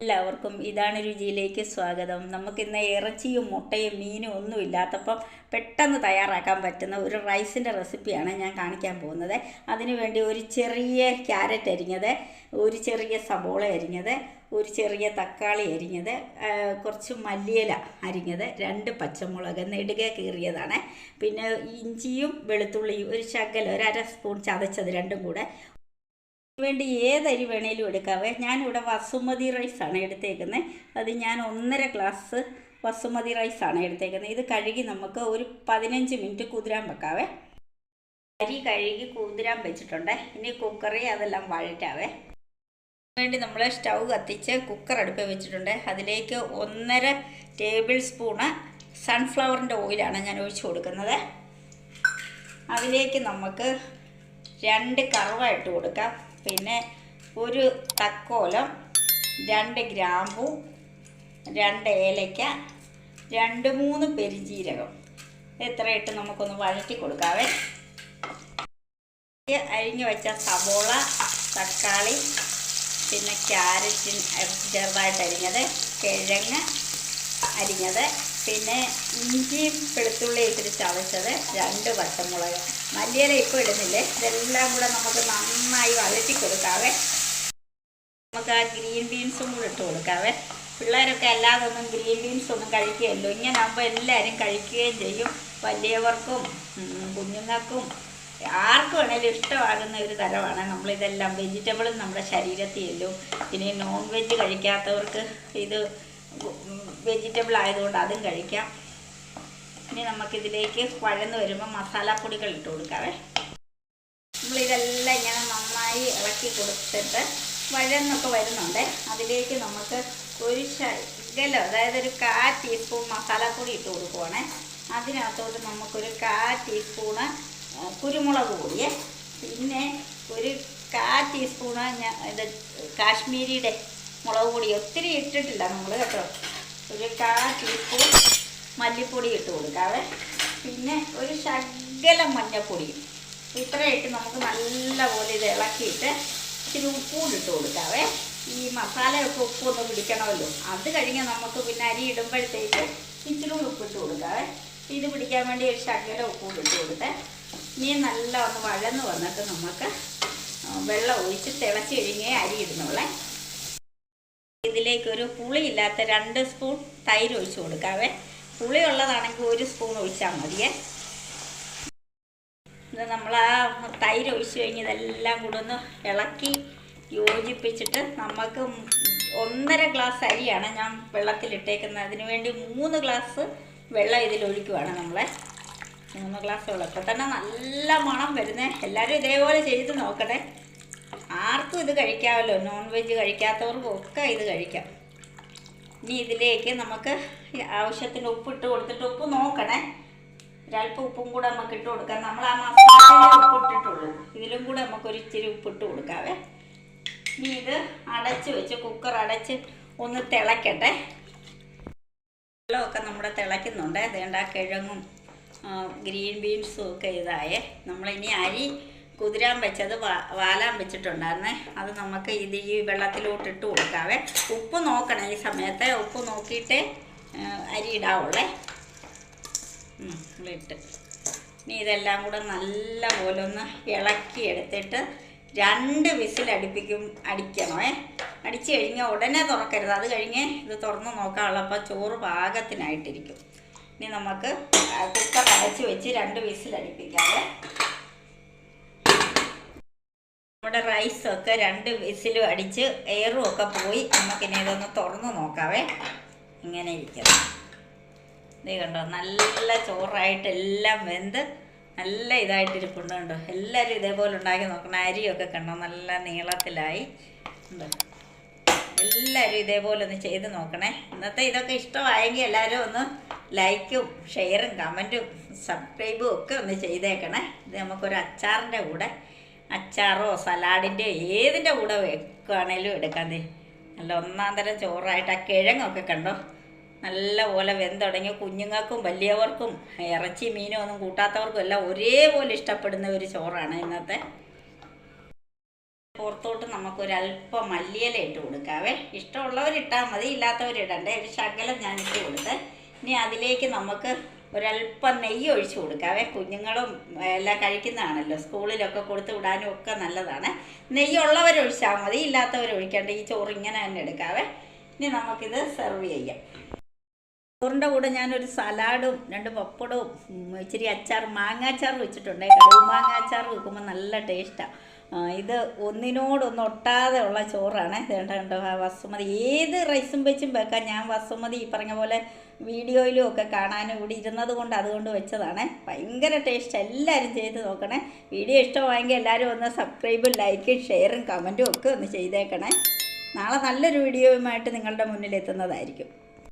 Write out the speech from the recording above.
എല്ലാവർക്കും ഇതാണ് രുചിയിലേക്ക് സ്വാഗതം. നമുക്കിന്ന് ഇറച്ചിയും മുട്ടയും മീനും ഒന്നും ഇല്ലാത്തപ്പം പെട്ടെന്ന് തയ്യാറാക്കാൻ പറ്റുന്ന ഒരു റൈസിൻ്റെ റെസിപ്പിയാണ് ഞാൻ കാണിക്കാൻ പോകുന്നത്. അതിനുവേണ്ടി ഒരു ചെറിയ ക്യാരറ്റ് അരിഞ്ഞത്, ഒരു ചെറിയ സബോള അരിഞ്ഞത്, ഒരു ചെറിയ തക്കാളി അരിഞ്ഞത്, കുറച്ച് മല്ലിയില അരിഞ്ഞത്, 2 പച്ചമുളക് നെടുകെ കീറിയതാണ്, പിന്നെ ഇഞ്ചിയും വെളുത്തുള്ളിയും ഒരു ശകലം, ഒരു 1/2 സ്പൂൺ ചതച്ചത് രണ്ടും കൂടെ. വേണ്ടി ഏതരി വേണേലും എടുക്കാവേ. ഞാനിവിടെ വസുമതി റൈസാണ് എടുത്തേക്കുന്നത്. അത് ഞാൻ 1.5 ഗ്ലാസ് വസുമതി റൈസാണ് എടുത്തേക്കുന്നത്. ഇത് കഴുകി നമുക്ക് ഒരു 15 മിനിറ്റ് കുതിരാൻ വെക്കാവേ. അരി കഴുകി കുതിരാൻ വെച്ചിട്ടുണ്ട്. ഇനി കുക്കറിൽ അതെല്ലാം വഴറ്റാവേ. വേണ്ടി നമ്മൾ സ്റ്റൗ കത്തിച്ച് കുക്കർ അടുപ്പിൽ വെച്ചിട്ടുണ്ട്. അതിലേക്ക് 1.5 ടേബിൾ സ്പൂണ് സൺഫ്ലവറിൻ്റെ ഓയിലാണ് ഞാൻ ഒഴിച്ചു കൊടുക്കുന്നത്. അതിലേക്ക് നമുക്ക് 2 കറുവ ഇട്ട് കൊടുക്കാം. പിന്നെ ഒരു തക്കോലം, 2 ഗ്രാമ്പൂ, 2 ഏലയ്ക്ക, 2-3 പെരിഞ്ജീരകം, ഇത്ര ഇട്ട് നമുക്കൊന്ന് വഴറ്റി കൊടുക്കാവേ. അരിഞ്ഞു വെച്ച സബോള, തക്കാളി, പിന്നെ ക്യാരറ്റിൻ ചെറുതായിട്ട് അരിഞ്ഞത്, കിഴങ്ങ് അരിഞ്ഞത്, പിന്നെ ഇഞ്ചിയും വെളുത്തുള്ളി ഇത്തിരി ചതച്ചത്, 2 പച്ചമുളക്, മല്ലിയില ഇപ്പോൾ ഇടുന്നില്ലേ. ഇതെല്ലാം കൂടെ നമുക്ക് നന്നായി വഴറ്റി കൊടുക്കാവേ. നമുക്ക് ആ ഗ്രീൻ ബീൻസും കൂടെ ഇട്ട് കൊടുക്കാവേ. പിള്ളേരൊക്കെ അല്ലാതൊന്നും ഗ്രീൻ ബീൻസ് ഒന്നും കഴിക്കുകയല്ലോ. ഇങ്ങനെ ആകുമ്പോൾ എല്ലാവരും കഴിക്കുകയും ചെയ്യും. വലിയവർക്കും കുഞ്ഞുങ്ങൾക്കും ആർക്ക് വേണേലും ഇഷ്ടമാകുന്ന ഒരു തരമാണ്. നമ്മളിതെല്ലാം വെജിറ്റബിളും നമ്മുടെ ശരീരത്തിൽ ചെല്ലും. ഇനി നോൺ വെജ് കഴിക്കാത്തവർക്ക് ഇത് വെജിറ്റബിൾ ആയതുകൊണ്ട് അതും കഴിക്കാം. ഇനി നമുക്കിതിലേക്ക് വഴന്ന് വരുമ്പോൾ മസാലപ്പൊടികൾ ഇട്ട് കൊടുക്കാവേ. നമ്മളിതെല്ലാം ഇങ്ങനെ നന്നായി ഇളക്കി കൊടുത്തിട്ട് വഴന്നൊക്കെ വരുന്നുണ്ട്. അതിലേക്ക് നമുക്ക് ഒരു ശകലം, അതായത് ഒരു 1/4 ടീസ്പൂൺ മസാലപ്പൊടി ഇട്ട് കൊടുക്കുവാണ്. അതിനകത്തോട്ട് നമുക്കൊരു 1/4 ടീസ്പൂണ് കുരുമുളക് പൊടിയെ, പിന്നെ ഒരു 1/4 ടീസ്പൂണ് ഇത് കാശ്മീരിയുടെ മുളക് പൊടി, ഒത്തിരി ഇട്ടിട്ടില്ല നമ്മൾ കേട്ടോ. ഒരു 1/4 ടീസ്പൂൺ മല്ലിപ്പൊടി ഇട്ട് കൊടുക്കാവേ. പിന്നെ ഒരു ശകലം മഞ്ഞൾപ്പൊടിയും, ഇത്രയായിട്ട് നമുക്ക് നല്ലപോലെ ഇത് ഇളക്കിയിട്ട് ഇച്ചിരി ഉപ്പും ഇട്ട് കൊടുക്കാവേ. ഈ മസാലയൊക്കെ ഉപ്പൊന്ന് പിടിക്കണമല്ലോ. അത് കഴിഞ്ഞ് നമുക്ക് പിന്നെ അരി ഇടുമ്പോഴത്തേക്ക് ഇച്ചിരി ഉപ്പിട്ട് കൊടുക്കാവേ. ഇത് പിടിക്കാൻ വേണ്ടി ഒരു ശകലം ഉപ്പും ഇട്ട് കൊടുത്ത് ഇനി നല്ല ഒന്ന് വഴന്ന് വന്നിട്ട് നമുക്ക് വെള്ളം ഒഴിച്ച് തിളച്ച് കഴിഞ്ഞേ അരി ഇടുന്നുള്ളേ. ഇതിലേക്കൊരു പുളിയില്ലാത്ത 2 സ്പൂൺ തൈര് ഒഴിച്ച് കൊടുക്കാവേ. പുളി ഉള്ളതാണെങ്കിൽ 1 സ്പൂൺ ഒഴിച്ചാൽ മതിയേ. ഇത് നമ്മൾ ആ തൈര് ഒഴിച്ച് കഴിഞ്ഞ് ഇതെല്ലാം കൂടെ ഒന്ന് ഇളക്കി യോജിപ്പിച്ചിട്ട് നമുക്ക് 1.5 ഗ്ലാസ് അരിയാണ് ഞാൻ വെള്ളത്തിലിട്ടേക്കുന്നത്. അതിന് വേണ്ടി 3 ഗ്ലാസ് വെള്ളം ഇതിലൊഴിക്കുവാണ് നമ്മളെ. 3 ഗ്ലാസ് വെള്ളം. ഇപ്പം തന്നെ നല്ല മണം വരുന്നേ. എല്ലാവരും ഇതേപോലെ ചെയ്ത് നോക്കട്ടെ. ആർക്കും ഇത് കഴിക്കാമല്ലോ. നോൺ വെജ് കഴിക്കാത്തവർക്കും ഒക്കെ ഇത് കഴിക്കാം. ഇനി ഇതിലേക്ക് നമുക്ക് ആവശ്യത്തിന് ഉപ്പിട്ട് കൊടുത്തിട്ട്, ഉപ്പ് നോക്കണേ, ഒരല്പം ഉപ്പും കൂടെ നമുക്ക് ഇട്ട് കൊടുക്കാം. നമ്മൾ ആ മസാലയിൽ ഉപ്പിട്ടിട്ടുള്ളൂ. ഇതിലും കൂടെ നമുക്കൊരു ഇച്ചിരി ഉപ്പിട്ട് കൊടുക്കാവേ. ഇനി ഇത് അടച്ച് വെച്ച് കുക്കർ അടച്ച് ഒന്ന് തിളക്കട്ടെ. വെള്ളമൊക്കെ നമ്മുടെ തിളയ്ക്കുന്നുണ്ട്. അതുകൊണ്ട് ആ കിഴങ്ങും ഗ്രീൻ ബീൻസും ഒക്കെ ഇതായേ. നമ്മളിനി അരി കുതിരാൻ വെച്ചത് വാലാൻ വെച്ചിട്ടുണ്ടായിരുന്നേ. അത് നമുക്ക് ഇത് ഈ വെള്ളത്തിലോട്ട് ഇട്ട് കൊടുക്കാവേ. ഉപ്പ് നോക്കണം ഈ സമയത്ത്. ഉപ്പ് നോക്കിയിട്ടേ അരി ഇടാവുള്ളേ. ഇട്ട് ഇനി ഇതെല്ലാം കൂടെ നല്ല പോലെ ഒന്ന് ഇളക്കി എടുത്തിട്ട് 2 വിസിൽ അടിക്കണമേ. അടിച്ചു കഴിഞ്ഞാൽ ഉടനെ തുറക്കരുത്. അത് കഴിഞ്ഞ് ഇത് തുറന്ന് നോക്കാനുള്ളപ്പോൾ ചോറ് പാകത്തിനായിട്ടിരിക്കും. ഇനി നമുക്ക് കുക്കർ അടച്ച് വെച്ച് 2 വിസിൽ അടിപ്പിക്കാവേ. നമ്മുടെ റൈസൊക്കെ 2 വിസിലും അടിച്ച് എയറും ഒക്കെ പോയി. നമുക്കിനി ഇതൊന്ന് തുറന്ന് നോക്കാവേ. ഇങ്ങനെ ഇരിക്കണം. ഇത് കണ്ടോ, നല്ല ചോറായിട്ട് എല്ലാം വെന്ത് നല്ല ഇതായിട്ടിരിപ്പുണ്ട് കണ്ടോ. എല്ലാവരും ഇതേപോലെ ഉണ്ടാക്കി നോക്കണം. അരിയൊക്കെ കണ്ടോ നല്ല നീളത്തിലായി ഉണ്ടോ. എല്ലാവരും ഇതേപോലെ ഒന്ന് ചെയ്ത് നോക്കണേ. ഇന്നത്തെ ഇതൊക്കെ ഇഷ്ടമായെങ്കിൽ എല്ലാവരും ഒന്ന് ലൈക്കും ഷെയറും കമൻറ്റും സബ്സ്ക്രൈബും ഒക്കെ ഒന്ന് ചെയ്തേക്കണേ. ഇത് നമുക്കൊരു അച്ചാറിൻ്റെ കൂടെ, അച്ചാറോ സലാഡിൻ്റെയോ ഏതിൻ്റെ കൂടെ വെക്കുകയാണേലും എടുക്കാൻ. നല്ല ഒന്നാം തരം ചോറായിട്ട് ആ കിഴങ്ങൊക്കെ കണ്ടോ നല്ലപോലെ വെന്തുടങ്ങി കുഞ്ഞുങ്ങൾക്കും വലിയവർക്കും ഇറച്ചി മീനും ഒന്നും കൂട്ടാത്തവർക്കും എല്ലാം ഒരേപോലെ ഇഷ്ടപ്പെടുന്ന ഒരു ചോറാണ് ഇന്നത്തെ. പുറത്തോട്ട് നമുക്കൊരല്പം മല്ലിയില ഇട്ട് കൊടുക്കാവേ. ഇഷ്ടമുള്ളവരിട്ടാൽ മതി, ഇല്ലാത്തവരിടണ്ടേ. ഒരു ശകലം ഞാൻ ഇട്ട് കൊടുത്ത് ഇനി അതിലേക്ക് നമുക്ക് ഒരല്പം നെയ്യ് ഒഴിച്ച് കൊടുക്കാവേ. കുഞ്ഞുങ്ങളും എല്ലാം കഴിക്കുന്നതാണല്ലോ, സ്കൂളിലൊക്കെ കൊടുത്ത് വിടാനും ഒക്കെ നല്ലതാണ്. നെയ്യുള്ളവരൊഴിച്ചാൽ മതി, ഇല്ലാത്തവരൊഴിക്കേണ്ട. ഈ ചോറ് ഇങ്ങനെ തന്നെ എടുക്കാവേ. ഇനി നമുക്കിത് സെർവ് ചെയ്യാം. ചോറിൻ്റെ കൂടെ ഞാനൊരു സലാഡും 2 പപ്പടവും ഇച്ചിരി അച്ചാർ, മാങ്ങാച്ചാർ വെച്ചിട്ടുണ്ട്. കടുക് മാങ്ങാച്ചാർ വെക്കുമ്പോൾ നല്ല ടേസ്റ്റാണ്. ഇത് ഒന്നിനോടൊന്നും ഒട്ടാതെ ഉള്ള ചോറാണ്. കണ്ടോ ബസുമതി ഏത് റൈസും വെച്ചും വെക്കാം. ഞാൻ ബസുമതി ഈ പറഞ്ഞ പോലെ വീഡിയോയിലും ഒക്കെ കാണാനും ഇവിടെ ഇരുന്നത് കൊണ്ട് അതുകൊണ്ട് വെച്ചതാണ്. ഭയങ്കര ടേസ്റ്റ്. എല്ലാവരും ചെയ്ത് നോക്കണേ. വീഡിയോ ഇഷ്ടമായെങ്കിൽ എല്ലാവരും ഒന്ന് സബ്സ്ക്രൈബും ലൈക്കും ഷെയറും കമൻറ്റും ഒക്കെ ഒന്ന് ചെയ്തേക്കണേ. നാളെ നല്ലൊരു വീഡിയോയുമായിട്ട് നിങ്ങളുടെ മുന്നിൽ എത്തുന്നതായിരിക്കും.